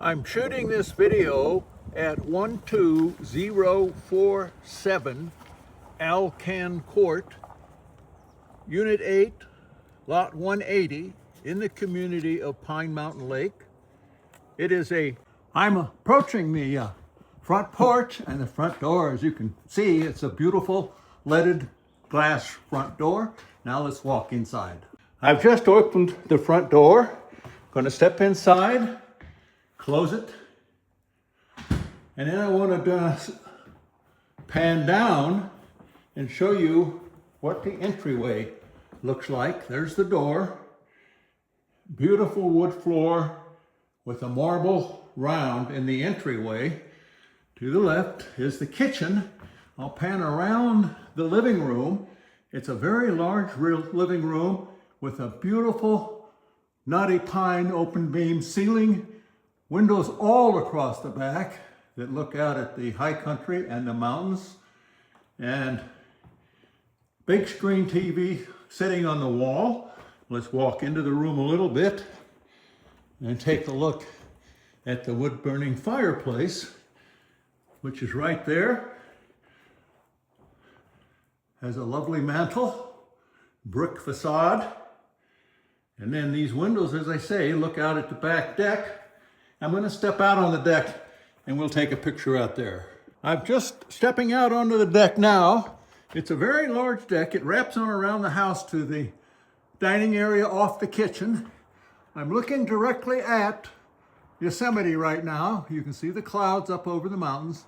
I'm shooting this video at 12047 Alcan Court, Unit 8, Lot 180, in the community of Pine Mountain Lake. I'm approaching the front porch and the front door. As you can see, it's a beautiful leaded glass front door. Now let's walk inside. I've just opened the front door. Going to step inside, close it, and then I want to pan down and show you what the entryway looks like. There's the door, beautiful wood floor with a marble round in the entryway. To the left is the kitchen. I'll pan around the living room. It's a very large living room with a beautiful knotty pine open beam ceiling, windows all across the back that look out at the high country and the mountains, and big screen TV sitting on the wall. Let's walk into the room a little bit and take a look at the wood burning fireplace, which is right there. Has a lovely mantel, brick facade. And then these windows, as I say, look out at the back deck. I'm going to step out on the deck and we'll take a picture out there. I'm just stepping out onto the deck now. It's a very large deck. It wraps on around the house to the dining area off the kitchen. I'm looking directly at Yosemite right now. You can see the clouds up over the mountains.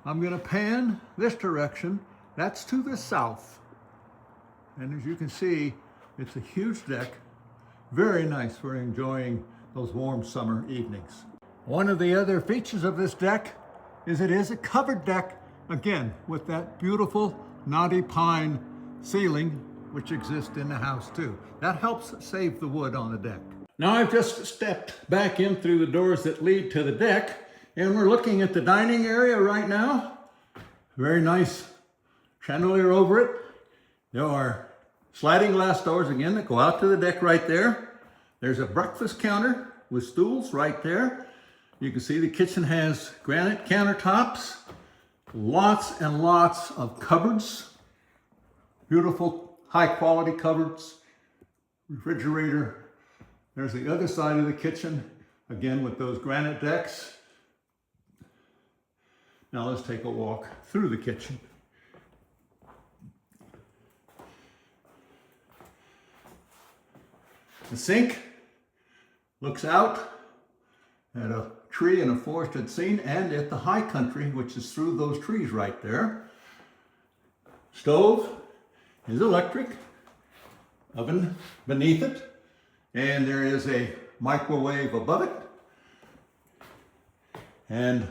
I'm going to pan this direction. That's to the south. And as you can see, it's a huge deck. Very nice for enjoying those warm summer evenings. One of the other features of this deck is it is a covered deck, again, with that beautiful knotty pine ceiling, which exists in the house too. That helps save the wood on the deck. Now I've just stepped back in through the doors that lead to the deck, and we're looking at the dining area right now. Very nice chandelier over it. There are sliding glass doors again that go out to the deck right there. There's a breakfast counter with stools right there. You can see the kitchen has granite countertops, lots and lots of cupboards, beautiful high quality cupboards, refrigerator. There's the other side of the kitchen, again with those granite decks. Now let's take a walk through the kitchen. The sink looks out at a tree and a forested scene and at the high country, which is through those trees right there. Stove is electric, oven beneath it, and there is a microwave above it. And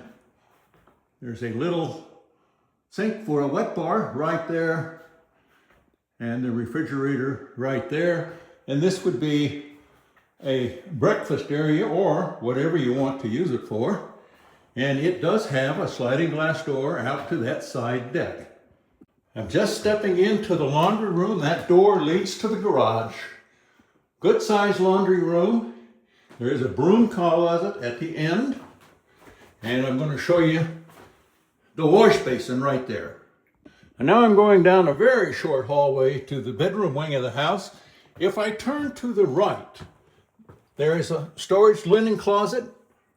there's a little sink for a wet bar right there, and the refrigerator right there. And this would be a breakfast area or whatever you want to use it for. And it does have a sliding glass door out to that side deck. I'm just stepping into the laundry room. That door leads to the garage. Good sized laundry room. There is a broom closet at the end. And I'm going to show you the wash basin right there. And now I'm going down a very short hallway to the bedroom wing of the house. If I turn to the right, there is a storage linen closet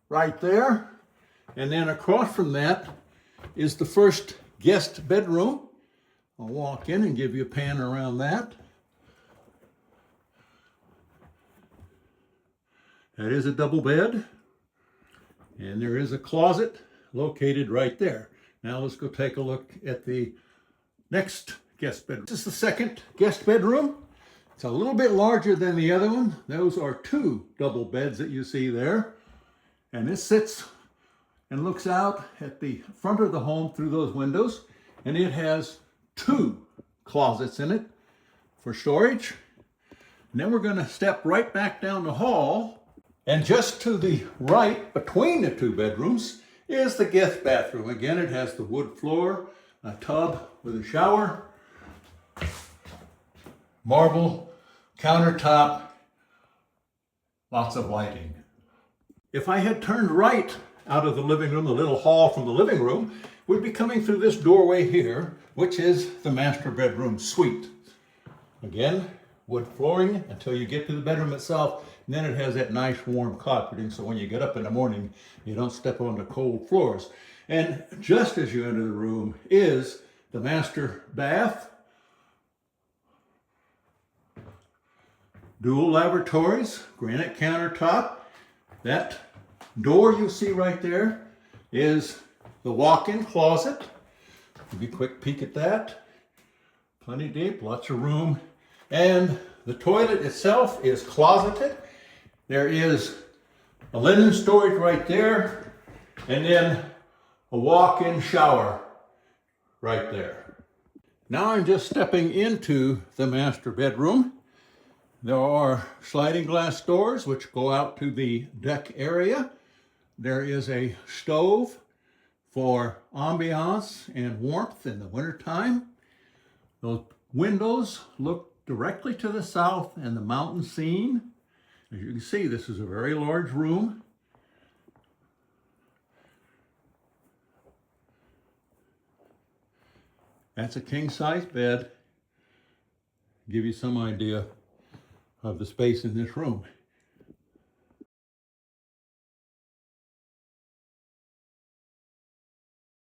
right there. And then across from that is the first guest bedroom. I'll walk in and give you a pan around that. That is a double bed. And there is a closet located right there. Now let's go take a look at the next guest bedroom. This is the second guest bedroom. It's a little bit larger than the other one. Those are two double beds that you see there. And this sits and looks out at the front of the home through those windows. And it has two closets in it for storage. And then we're going to step right back down the hall. And just to the right, between the two bedrooms, is the guest bathroom. Again, it has the wood floor, a tub with a shower, marble countertop, lots of lighting. If I had turned right out of the living room, the little hall from the living room, we'd be coming through this doorway here, which is the master bedroom suite. Again, wood flooring until you get to the bedroom itself, and then it has that nice warm carpeting, so when you get up in the morning, you don't step on the cold floors. And just as you enter the room is the master bath, dual lavatories, granite countertop. That door you see right there is the walk-in closet. Give you a quick peek at that. Plenty deep, lots of room. And the toilet itself is closeted. There is a linen storage right there, and then a walk-in shower right there. Now I'm just stepping into the master bedroom. There are sliding glass doors which go out to the deck area. There is a stove for ambiance and warmth in the wintertime. Those windows look directly to the south and the mountain scene. As you can see, this is a very large room. That's a king-size bed. Give you some idea of the space in this room.